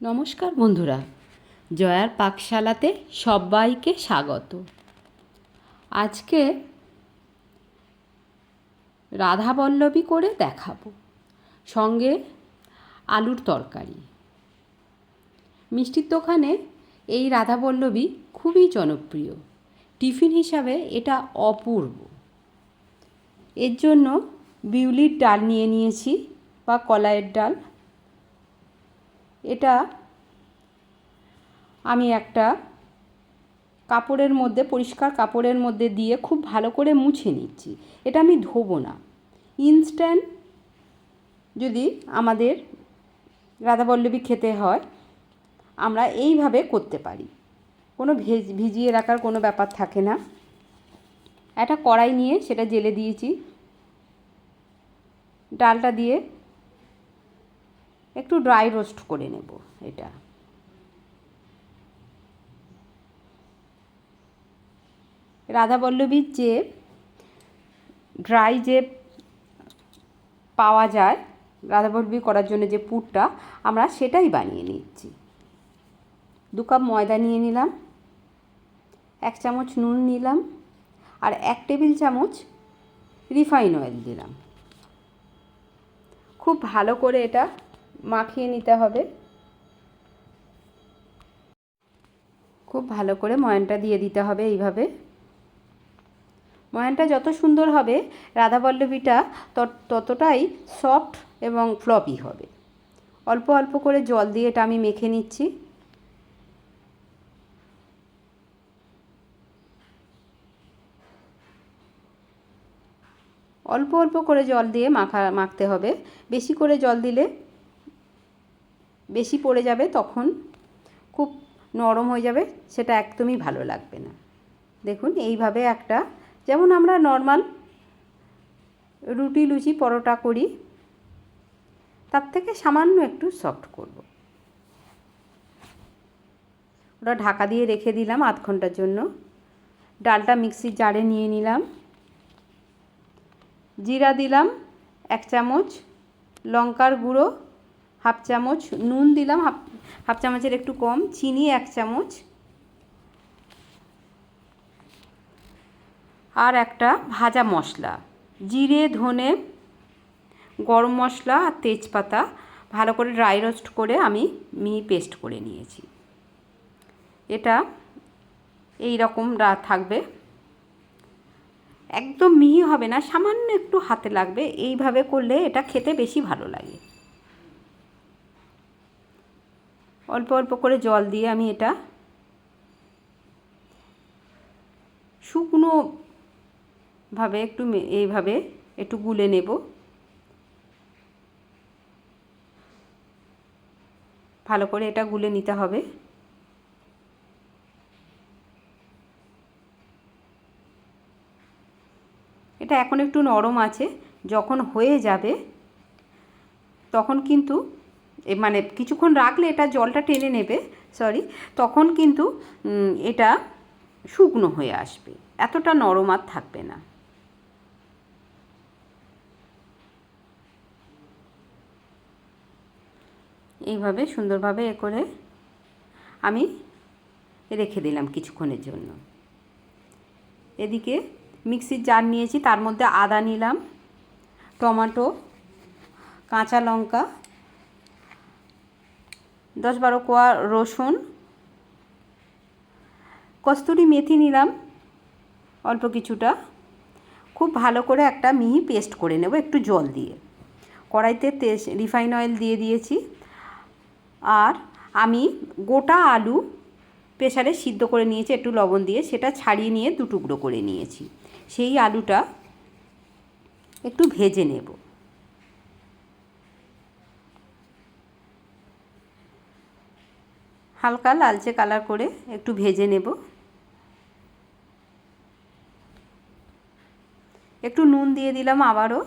নমস্কার বন্ধুরা, জয়ার পাকশালাতে সবাইকে স্বাগত। আজকে রাধাবল্লভী করে দেখাবো, সঙ্গে আলুর তরকারি। মিষ্টির দোকানে এই রাধাবল্লভী খুবই জনপ্রিয়, টিফিন হিসাবে এটা অপূর্ব। এর জন্য বিউলির ডাল নিয়ে নিয়েছি বা কলাইয়ের ডাল। এটা আমি একটা কাপড়ের মধ্যে, পরিষ্কার কাপড়ের মধ্যে দিয়ে খুব ভালো করে মুছে নিচ্ছি। এটা আমি ধোবো না। ইনস্ট্যান্ট যদি আমাদের রাধাবল্লভী খেতে হয়, আমরা এইভাবে করতে পারি। কোনো ভিজিয়ে রাখার কোনো ব্যাপার থাকে না। একটা কড়াই নিয়ে সেটা জেলে দিয়েছি। ডালটা দিয়ে একটু ড্রাই রোস্ট করে নেব। এটা রাধাবল্লভীর যে ড্রাই যে পাওয়া যায় রাধাবল্লভী করার জন্য যে পুরটা, আমরা সেটাই বানিয়ে নিচ্ছি। 2 কাপ ময়দা নিয়ে নিলাম, 1 চামচ নুন নিলাম, আর 1 টেবিল চামচ রিফাইন অয়েল দিলাম। খুব ভালো করে এটা মাখিয়ে নিতে হবে। খুব ভালো করে ময়ানটা দিয়ে দিতে হবে। এইভাবে ময়ানটা যত সুন্দর হবে, রাধাবল্লভীটা ততটাই সফট এবং ফ্লপি হবে। অল্প অল্প করে জল দিয়ে এটা আমি মেখে নিচ্ছি। অল্প অল্প করে জল দিয়ে মাখতে হবে। বেশি করে জল দিলে বেশি পড়ে যাবে, তখন খুব নরম হয়ে যাবে, সেটা একদমই ভালো লাগবে না। দেখুন, এইভাবে একটা, যেমন আমরা নর্মাল রুটি, লুচি, পরোটা করি, তার থেকে সামান্য একটু সফট করব। ওটা ঢাকা দিয়ে রেখে দিলাম আধ ঘন্টার জন্য। ডালটা মিক্সির জারে নিয়ে নিলাম। জিরা দিলাম 1 চামচ, লঙ্কার গুঁড়ো 1/2 চামচ, নুন দিলাম হাফ চামচের একটু কম, চিনি 1 চামচ, আর একটা ভাজা মশলা, জিরে, ধনে, গরম মশলা আর তেজপাতা ভালো করে ড্রাই রোস্ট করে আমি মিহি পেস্ট করে নিয়েছি। এটা এই রকম থাকবে, একদম মিহি হবে না, সামান্য একটু হাতে লাগবে। এইভাবে করলে এটা খেতে বেশি ভালো লাগে। অল্প অল্প করে জল দিয়ে আমি এটা শুকনো ভাবে এইভাবে একটু গুলে নেব। ভালো করে এটা গুলে নিতে হবে। এটা এখন একটু নরম আছে, যখন হয়ে যাবে তখন কিন্তু মানে কিছুক্ষণ রাখলে এটা জলটা টেনে নেবে, তখন কিন্তু এটা শুকনো হয়ে আসবে, এতটা নরম আর থাকবে না। এইভাবে সুন্দরভাবে করে আমি রেখে দিলাম কিছুক্ষণের জন্য। এদিকে মিক্সির জার নিয়েছি, তার মধ্যে আদা নিলাম, টমেটো, কাঁচা লঙ্কা, 10-12 কোয়া রসুন, কস্তুরি মেথি নিলাম অল্প কিছুটা। খুব ভালো করে একটা মিহি পেস্ট করে নেব একটু জল দিয়ে। কড়াইতে রিফাইন অয়েল দিয়ে দিয়েছি, আর আমি গোটা আলু প্রেসারে সিদ্ধ করে নিয়েছি একটু লবণ দিয়ে, সেটা ছাড়িয়ে নিয়ে 2 টুকরো করে নিয়েছি। সেই আলুটা একটু ভেজে নেব। হালকা লালচে কালার করে একটু ভেজে নেব। একটু নুন দিয়ে দিলাম আবারও।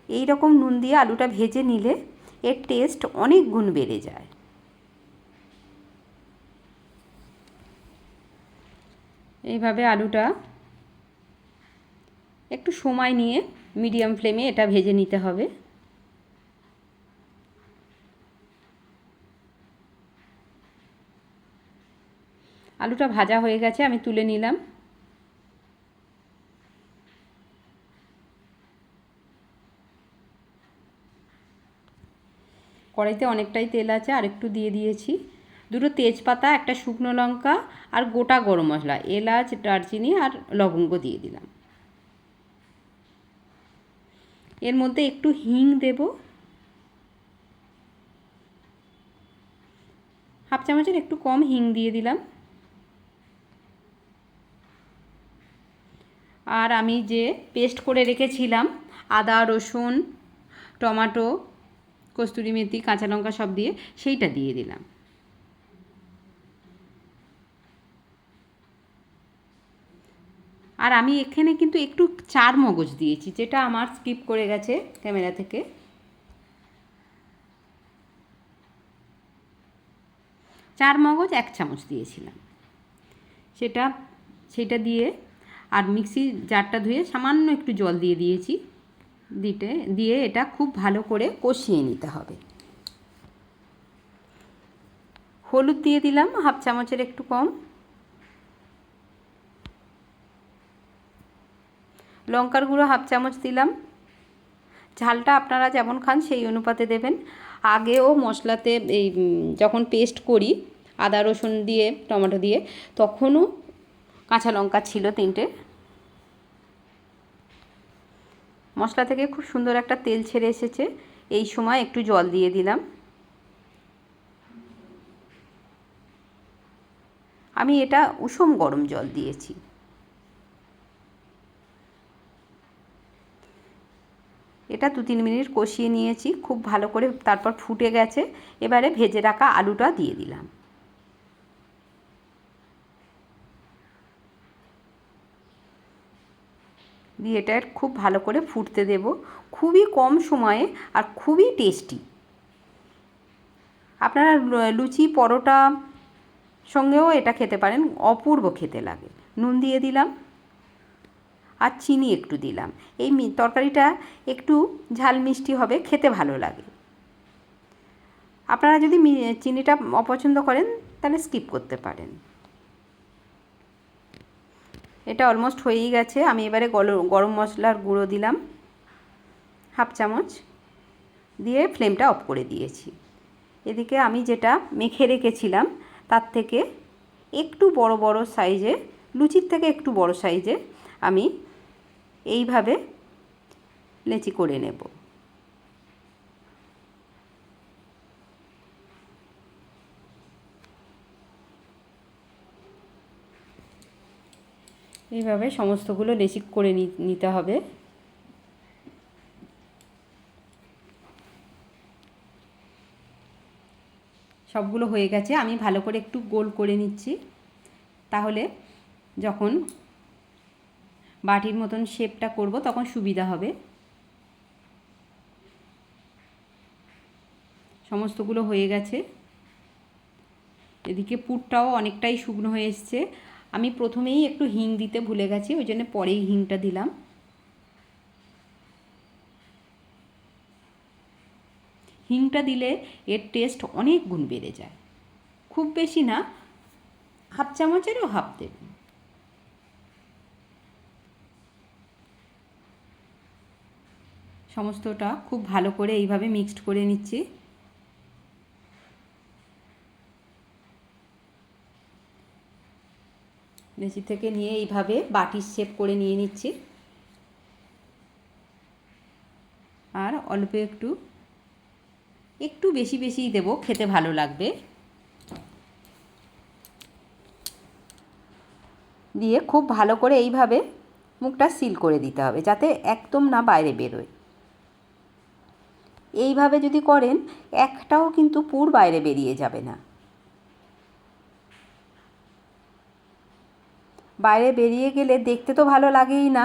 এই রকম নুন দিয়ে আলুটা ভেজে নিলে এর টেস্ট অনেক গুণ বেড়ে যায়। এইভাবে আলুটা একটু সময় নিয়ে মিডিয়াম ফ্লেমে এটা ভেজে নিতে হবে। আলুটা ভাজা হয়ে গেছে, আমি তুলে নিলাম। কড়াইতে অনেকটাই তেল আছে, আর একটু দিয়ে দিয়েছি। দুটো তেজপাতা, একটা শুকনো লঙ্কা আর গোটা গরম মশলা, এলাচ, দারচিনি আর লবঙ্গ দিয়ে দিলাম। এর মধ্যে একটু হিং দেব, হাফ চামচের একটু কম হিং দিয়ে দিলাম। আর আমি যে পেস্ট করে রেখেছিলাম আদা, রসুন, টমেটো, কস্তুরি মেথি, কাঁচা লঙ্কা সব দিয়ে, সেইটা দিয়ে দিলাম। আর আমি এখানে কিন্তু একটু চার মগজ দিয়েছি, যেটা আমার স্কিপ করে গেছে ক্যামেরা থেকে। চার মগজ 1 চামচ দিয়েছিলাম, সেটা দিয়ে, আর মিক্সি জারটা ধুয়ে সামান্য একটু জল দিয়ে দিয়েছি। দিয়ে এটা খুব ভালো করে কষিয়ে নিতে হবে। হলুদ দিয়ে দিলাম হাফ চামচের একটু কম, লঙ্কার গুঁড়ো হাফ চামচ দিলাম। ঝালটা আপনারা যেমন খান সেই অনুপাতে দেবেন। আগেও মশলাতে এই যখন পেস্ট করি আদা রসুন দিয়ে, টমেটো দিয়ে, তখনও কাঁচা লঙ্কা ছিল 3টে। মশলা থেকে খুব সুন্দর একটা তেল ছেড়ে এসেছে। এই সময় একটু জল দিয়ে দিলাম। আমি এটা উষম গরম জল দিয়েছি। এটা 2-3 মিনিট কষিয়ে নিয়েছি খুব ভালো করে, তারপর ফুটে গেছে। এবারে ভেজে রাখা আলুটা দিয়ে দিলাম। দিয়ে এটা খুব ভালো করে ফুটতে দেব, খুবই কম সময়ে, আর খুবই টেস্টি। আপনারা লুচি, পরোটা সঙ্গেও এটা খেতে পারেন, অপূর্ব খেতে লাগে। নুন দিয়ে দিলাম আর চিনি একটু দিলাম। এই তরকারিটা একটু ঝাল মিষ্টি হবে, খেতে ভালো লাগে। আপনারা যদি চিনিটা অপছন্দ করেন তাহলে স্কিপ করতে পারেন। এটা অলমোস্ট হয়েই গেছে। আমি এবারে গরম মশলার গুঁড়ো দিলাম হাফ চামচ, দিয়ে ফ্লেমটা অফ করে দিয়েছি। এদিকে আমি যেটা মেখে রেখেছিলাম তার থেকে একটু বড় বড় সাইজে, লুচির থেকে একটু বড় সাইজে আমি এইভাবে লেচি করে নেব। এইভাবে সমস্তগুলো লেচি করে নিতে হবে। সবগুলো হয়ে গেছে। আমি ভালো করে একটু গোল করে নিচ্ছি, তাহলে যখন বাটির মতন শেপটা করব তখন সুবিধা হবে। সমস্তগুলো হয়ে গেছে। এদিকে পুরটাও অনেকটাই শুকনো হয়ে এসছে। আমি প্রথমেই একটু হিং দিতে ভুলে গেছি, ওই জন্য পরেই হিংটা দিলাম। হিংটা দিলে এর টেস্ট অনেক গুণ বেড়ে যায়। খুব বেশি না, হাফ চামচেরও হাফ দেবেন। সমস্তটা খুব ভালো করে এইভাবে মিক্সড করে নিচ্ছি। লেচি থেকে নিয়ে এইভাবে বাটির শেপ করে নিয়ে নিচ্ছি। আর অল্প একটু বেশি বেশিই দেবো, খেতে ভালো লাগবে। দিয়ে খুব ভালো করে এইভাবে মুখটা সিল করে দিতে হবে, যাতে একদম না বাইরে বেরোয়। এইভাবে যদি করেন একটাও কিন্তু পুর বাইরে বেরিয়ে যাবে না। বাইরে বেরিয়ে গেলে দেখতে তো ভালো লাগেই না,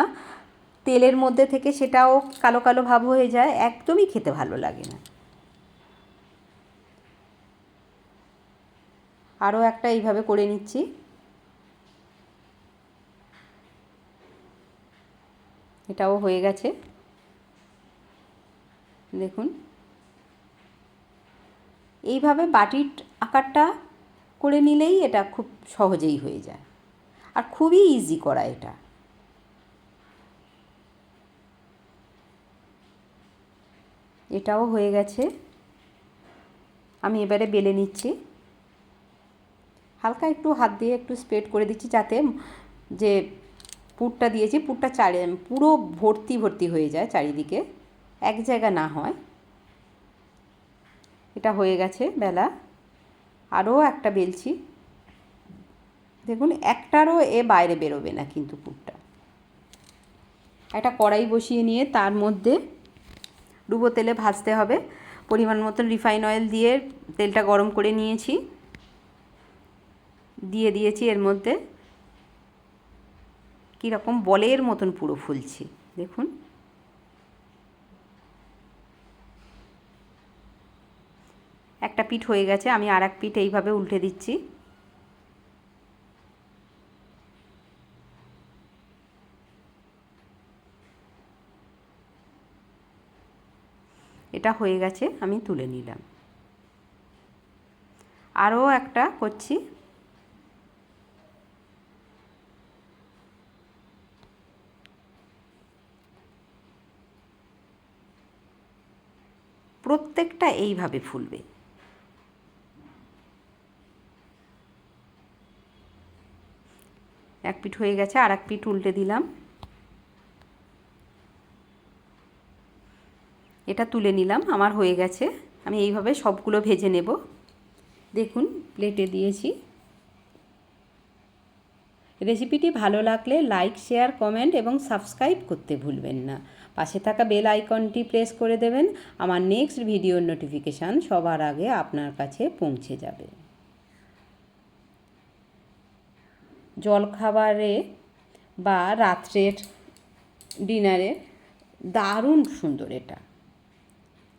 তেলের মধ্যে থেকে সেটাও কালো কালো ভাব হয়ে যায়, একদমই খেতে ভালো লাগে না। আরও একটা এইভাবে করে নিচ্ছি। এটাও হয়ে গেছে, দেখুন। এইভাবে বাটির আকারটা করে নিলেই এটা খুব সহজেই হয়ে যায়, আর খুবই ইজি করা এটা। এটাও হয়ে গেছে, আমি এবারে বেলে নিচ্ছি। হালকা একটু হাত দিয়ে একটু স্প্রেড করে দিচ্ছি, যাতে যে পুরটা দিয়েছি পুরটা পুরো ভর্তি ভর্তি হয়ে যায়, চারিদিকে এক জায়গা না হয়। এটা হয়ে গেছে বেলা। আরও একটা বেলছি, দেখুন একটারও বাইরে বেরোবে না কিন্তু পুরটা। একটা কড়াই বসিয়ে নিয়ে তার মধ্যে ডুবো তেলে ভাজতে হবে। পরিমাণ মতন রিফাইন অয়েল দিয়ে তেলটা গরম করে নিয়েছি, দিয়ে দিয়েছি এর মধ্যে। কীরকম বলের মতন পুরো ফুলছে দেখুন। একটা পিঠ হয়ে গেছে, আমি আর এক পিঠ এইভাবে উল্টে দিচ্ছি। এটা হয়ে গেছে, আমি তুলে নিলাম। আরও একটা করছি। প্রত্যেকটা এইভাবে ফুলবে। এক পিঠ হয়ে গেছে, আর এক পিঠ উল্টে দিলাম। এটা তুলে নিলাম, আমার হয়ে গেছে। আমি এইভাবে সবগুলো ভেজে নেব। দেখুন প্লেটে দিয়েছি। রেসিপিটি ভালো লাগলে লাইক, শেয়ার, কমেন্ট এবং সাবস্ক্রাইব করতে ভুলবেন না। পাশে থাকা বেল আইকনটি প্রেস করে দেবেন। আমার নেক্সট ভিডিওর নোটিফিকেশান সবার আগে আপনার কাছে পৌঁছে যাবে। জলখাবারে বা রাত্রের ডিনারে দারুণ সুন্দর এটা।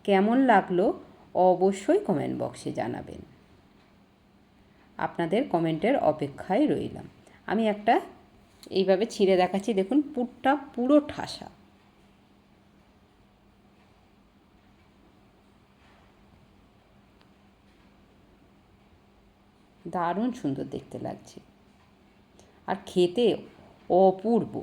কেমন লাগলো অবশ্যই কমেন্ট বক্সে জানাবেন। আপনাদের কমেন্টের অপেক্ষায় রইলাম। আমি একটা এইভাবে ছিঁড়ে দেখাচ্ছি, দেখুন পুরটা পুরো ঠাসা। দারুণ সুন্দর দেখতে লাগছে, আর খেতে অপূর্ব।